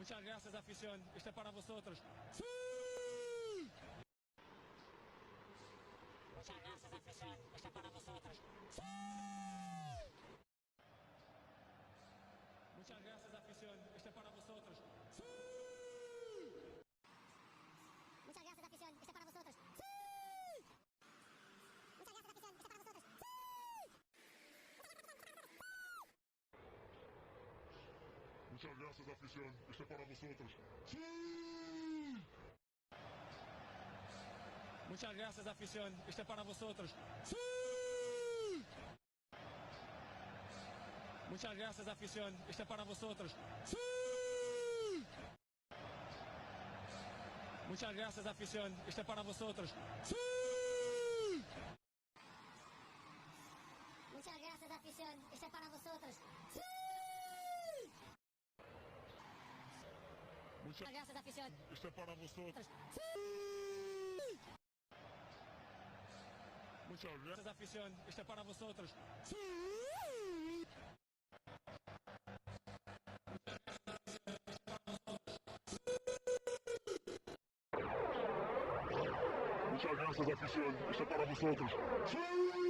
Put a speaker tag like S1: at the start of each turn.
S1: Muchas gracias, afición. Este es para vosotros. ¡Sí! Muchas gracias, afición. Este es para vosotros. ¡Sí! Muchas gracias, afición. Este es para vosotros. ¡Sí!
S2: Muchas gracias, afición. Este es para vosotros. ¡Sí! Muchas gracias, afición. Este es para vosotros. ¡Sí!
S3: Muchas gracias, afición. Este es para vosotros. ¡Sí!
S1: Muchas gracias, afición. Este es para vosotros. ¡Sí! Muchas gracias, afición. Este es para vosotros. ¡Sí! Muchas gracias, afición. Este es para vosotros. ¡Sí!
S2: Muchas gracias, afición. Este es para vosotros. ¡Sí!
S3: Muchas
S2: Gracias, afición.
S3: Este es para vosotros.
S2: ¡Sí!
S1: Muchas gracias, afición. Este es para vosotros.
S2: ¡Sí!
S3: Muchas gracias, afición. Este es para vosotros. ¡Sí!